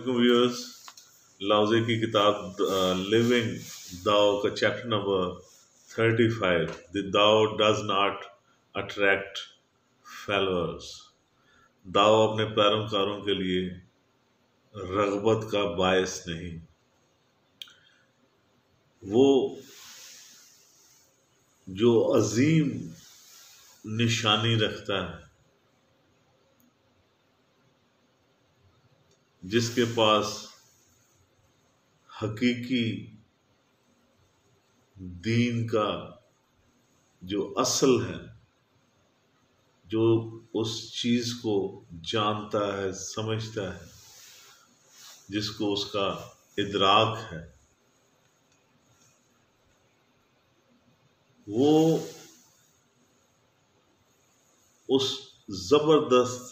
Viewers, लाओजे की किताब living दाओ का चैप्टर नंबर 35, द दाओ डज नॉट अट्रैक्ट फॉलोअर्स। दाओ अपने पैरोकारों के लिए रगबत का बायस नहीं। वो जो अजीम निशानी रखता है, जिसके पास हकीकी दीन का जो असल है, जो उस चीज को जानता है, समझता है, जिसको उसका इदराक है, वो उस जबरदस्त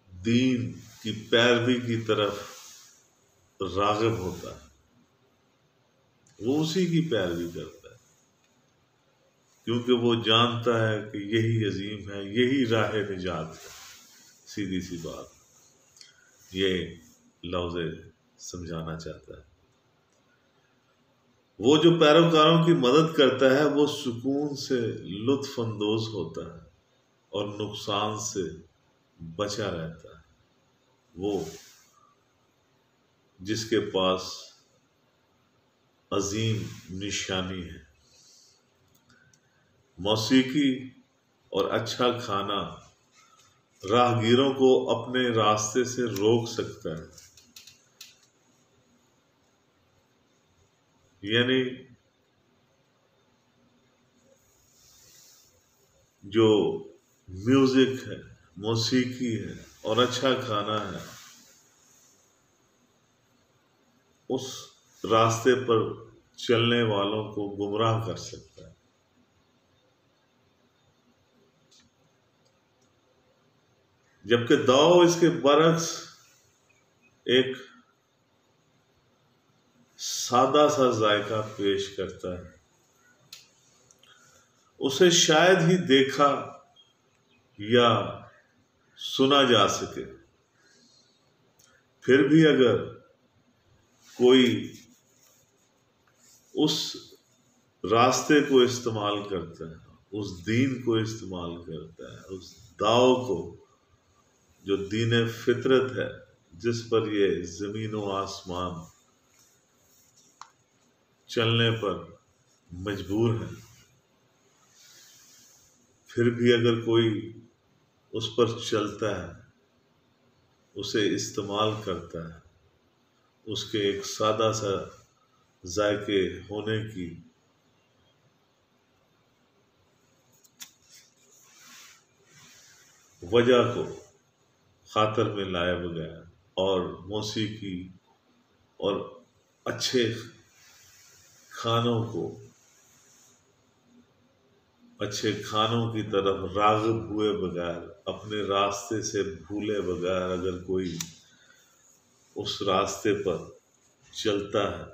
दीन की पैरवी की तरफ राग़िब होता है। वो उसी की पैरवी करता है, क्योंकि वो जानता है कि यही अजीम है, यही राह निजात है। सीधी सी बात ये लाओजे समझाना चाहता है। वो जो पैरोकारों की मदद करता है, वो सुकून से लुत्फ अंदोज होता है और नुकसान से बचा रहता है। वो जिसके पास अजीम निशानी है। मौसीकी और अच्छा खाना राहगीरों को अपने रास्ते से रोक सकता है। यानी जो म्यूजिक है, मौसीकी है और अच्छा खाना है, उस रास्ते पर चलने वालों को गुमराह कर सकता है। जबकि दाओ इसके बरक्स एक सादा सा जायका पेश करता है। उसे शायद ही देखा या सुना जा सके, फिर भी अगर कोई उस रास्ते को इस्तेमाल करता है, उस दीन को इस्तेमाल करता है, उस दाव को जो दीन फितरत है, जिस पर ये जमीन व आसमान चलने पर मजबूर है, फिर भी अगर कोई उस पर चलता है, उसे इस्तेमाल करता है, उसके एक सादा सा जायके होने की वजह को खातर में लाए बगैर और मौसीकी और अच्छे अच्छे खानों की तरफ राग़िब हुए बगैर, अपने रास्ते से भूले बगैर अगर कोई उस रास्ते पर चलता है,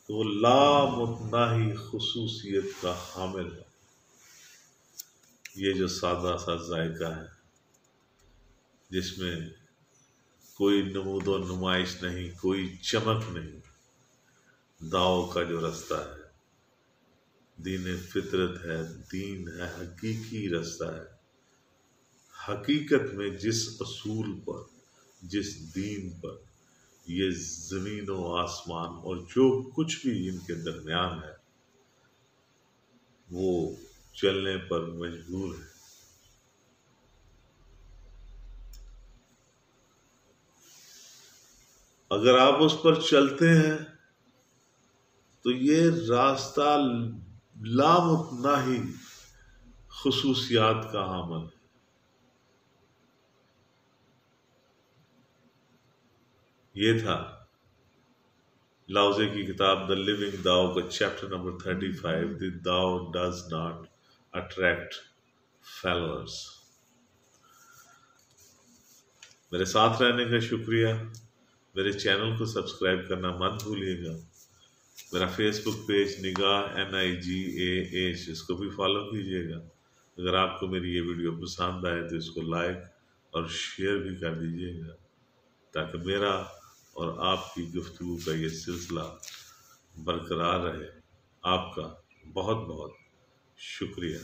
तो वो लामुतनाही खुसूसियत का हामिल है। ये जो सादा सा जायका है, जिसमें कोई नमूदो नुमाइश नहीं, कोई चमक नहीं, दाव का जो रास्ता है, दीन फितरत है, दीन है, हकीकी रास्ता है। हकीकत में जिस असूल पर, जिस दीन पर ये जमीन व आसमान और जो कुछ भी इनके दरमियान है, वो चलने पर मजबूर है। अगर आप उस पर चलते हैं तो ये रास्ता लामुतनाही खुसूसियात का हामिल है। ये था लाओजे की किताब द लिविंग दाओ का चैप्टर नंबर 35, द दाओ डज नॉट अट्रैक्ट फॉलोअर्स। मेरे साथ रहने का शुक्रिया। मेरे चैनल को सब्सक्राइब करना मत भूलिएगा। मेरा फेसबुक पेज निगाह NIGAH, इसको भी फॉलो कीजिएगा। अगर आपको मेरी ये वीडियो पसंद आए तो इसको लाइक और शेयर भी कर दीजिएगा। تاکہ میرا اور آپ کی گفتگو کا یہ سلسلہ برقرار رہے۔ آپ کا بہت بہت شکریہ۔